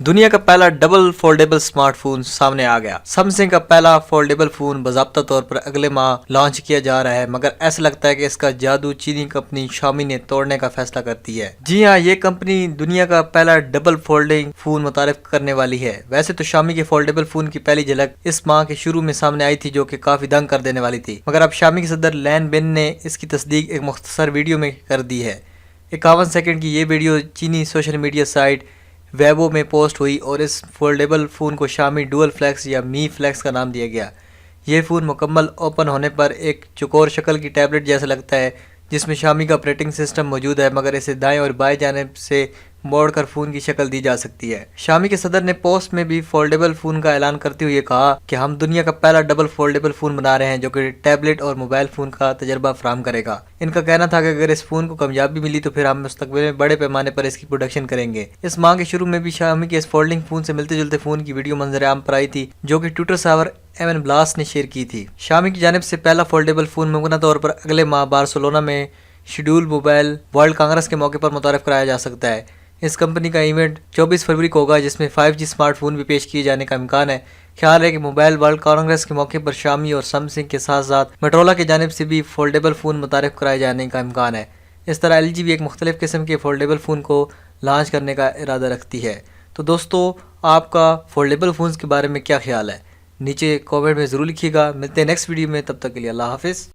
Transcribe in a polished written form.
دنیا کا پہلا ڈبل فولڈیبل سمارٹ فون سامنے آ گیا۔ سیمسنگ کا پہلا فولڈیبل فون باضابطہ طور پر اگلے ماہ لانچ کیا جا رہا ہے، مگر ایسا لگتا ہے کہ اس کا جادو چینی کمپنی شامی نے توڑنے کا فیصلہ کرتی ہے۔ جی ہاں، یہ کمپنی دنیا کا پہلا ڈبل فولڈنگ فون متعارف کرنے والی ہے۔ ویسے تو شامی کے فولڈیبل فون کی پہلی جھلک اس ماہ کے شروع میں سامنے آئی تھی، جو کہ کافی دنگ کر دینے والی تھی، مگر اب شامی کے صدر لین بن نے اس کی تصدیق ایک مختصر ویڈیو میں کر دی ہے۔ 51 سیکنڈ کی یہ ویڈیو چینی سوشل میڈیا سائٹ ویبو میں پوسٹ ہوئی اور اس فولڈیبل فون کو شامی ڈوئل فلیکس یا می فلیکس کا نام دیا گیا۔ یہ فون مکمل اوپن ہونے پر ایک چوکور شکل کی ٹیبلٹ جیسا لگتا ہے، جس میں شامی کا آپریٹنگ سسٹم موجود ہے، مگر اسے دائیں اور بائیں جانب سے موڑ کر فون کی شکل دی جا سکتی ہے۔ شامی کے صدر نے پوسٹ میں بھی فولڈیبل فون کا اعلان کرتے ہوئے کہا کہ ہم دنیا کا پہلا ڈبل فولڈیبل فون بنا رہے ہیں جو کہ ٹیبلٹ اور موبائل فون کا تجربہ فراہم کرے گا۔ ان کا کہنا تھا کہ اگر اس فون کو کامیابی ملی تو پھر ہم مستقبل میں بڑے پیمانے پر اس کی پروڈکشن کریں گے۔ اس ماہ کے شروع میں بھی شامی کے اس فولڈنگ فون سے ملتے جلتے فون کی ویڈیو منظر عام پر آئی تھی، جو کہ ٹویٹر سرور ایمن بلاس نے شیئر کی تھی۔ شامی کی جانب سے پہلا فولڈیبل فون ممکنہ طور پر اگلے ماہ بارسلونا میں شیڈول موبائل ورلڈ کانگریس کے موقع پر متعارف کرایا جا سکتا ہے۔ اس کمپنی کا ایونٹ 24 فروری کو ہوگا، جس میں 5G سمارٹ فون بھی پیش کیے جانے کا امکان ہے۔ خیال ہے کہ موبائل ورلڈ کانگریس کے موقع پر شامی اور سیمسنگ کے ساتھ ساتھ موٹورولا کی جانب سے بھی فولڈیبل فون متعارف کرائے جانے کا امکان ہے۔ اس طرح LG بھی ایک مختلف قسم کے فولڈیبل فون کو لانچ کرنے کا ارادہ رکھتی ہے۔ تو دوستو، آپ کا فولڈیبل فونز کے بارے میں کیا خیال ہے؟ نیچے کامنٹ میں ضرور لکھیے گا۔ ملتے ہیں نیکسٹ ویڈیو میں، تب تک کے لیے اللہ حافظ۔